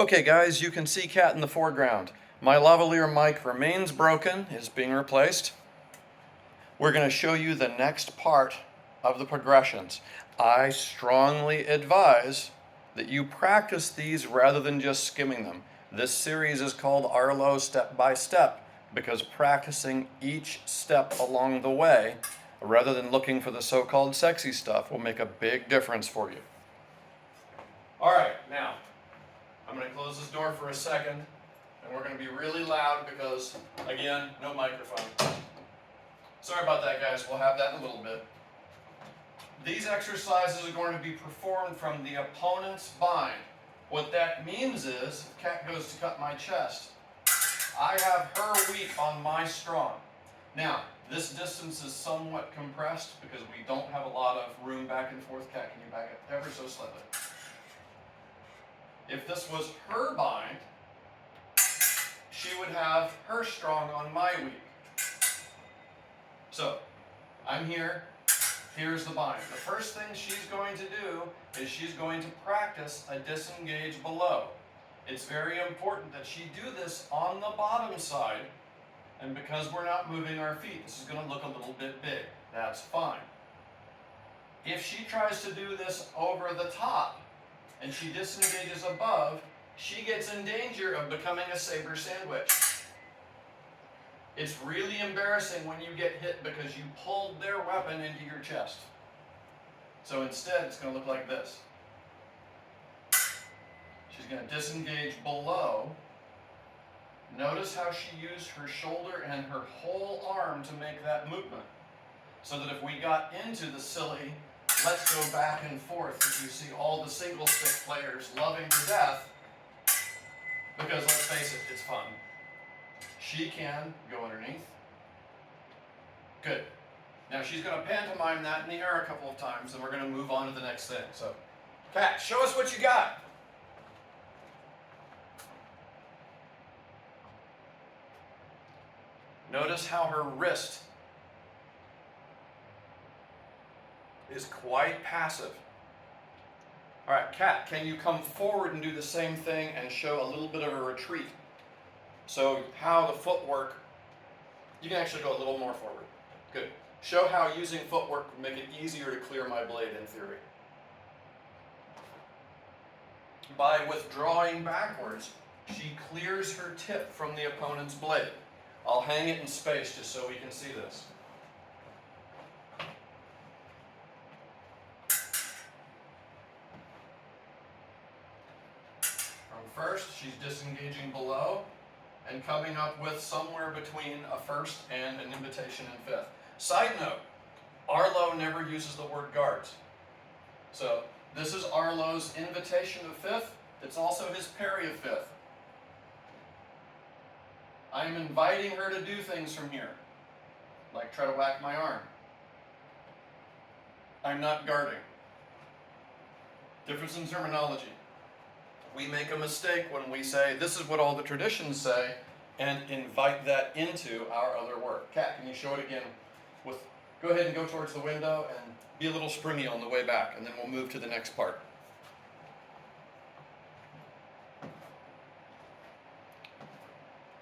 Okay guys, you can see Cat in the foreground. My lavalier mic remains broken, is being replaced. We're going to show you the next part of the progressions. I strongly advise that you practice these rather than just skimming them. This series is called Arlow Step by Step because practicing each step along the way rather than looking for the so-called sexy stuff will make a big difference for you. Alright, now I'm going to close this door for a second, and we're going to be really loud because, again, no microphone. Sorry about that, guys. We'll have that in a little bit. These exercises are going to be performed from the opponent's bind. What that means is, if Cat goes to cut my chest, I have her weak on my strong. Now, this distance is somewhat compressed because we don't have a lot of room back and forth. Cat, can you back up ever so slightly? If this was her bind, she would have her strong on my weak. So, I'm here, here's the bind. The first thing she's going to do is she's going to practice a disengage below. It's very important that she do this on the bottom side, and because we're not moving our feet, this is going to look a little bit big. That's fine. If she tries to do this over the top, and she disengages above, she gets in danger of becoming a saber sandwich. It's really embarrassing when you get hit because you pulled their weapon into your chest. So instead, it's going to look like this. She's going to disengage below. Notice how she used her shoulder and her whole arm to make that movement. So that if we got into the silly let's go back and forth, as you see all the single stick players loving to death, because let's face it, it's fun. She can go underneath. Good. Now she's going to pantomime that in the air a couple of times, and we're going to move on to the next thing. So, Cat, show us what you got. Notice how her wrist is quite passive. All right, Cat, can you come forward and do the same thing and show a little bit of a retreat? So how the footwork, you can actually go a little more forward. Good. Show how using footwork would make it easier to clear my blade in theory. By withdrawing backwards, she clears her tip from the opponent's blade. I'll hang it in space just so we can see this. First, she's disengaging below and coming up with somewhere between a first and an invitation in fifth. Side note, Arlow never uses the word guards. So this is Arlow's invitation of fifth. It's also his parry of fifth. I'm inviting her to do things from here, like try to whack my arm. I'm not guarding. Difference in terminology. We make a mistake when we say, this is what all the traditions say, and invite that into our other work. Cat, can you show it again? Go ahead and go towards the window and be a little springy on the way back, and then we'll move to the next part.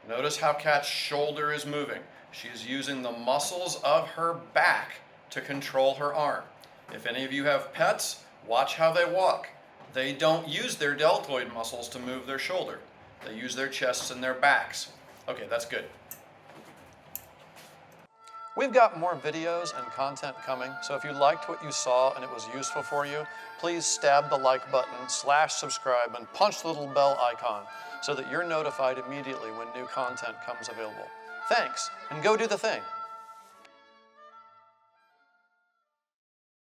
Notice how Cat's shoulder is moving. She is using the muscles of her back to control her arm. If any of you have pets, watch how they walk. They don't use their deltoid muscles to move their shoulder. They use their chests and their backs. Okay, that's good. We've got more videos and content coming, so if you liked what you saw and it was useful for you, please stab the like button, /subscribe, and punch the little bell icon so that you're notified immediately when new content comes available. Thanks, and go do the thing.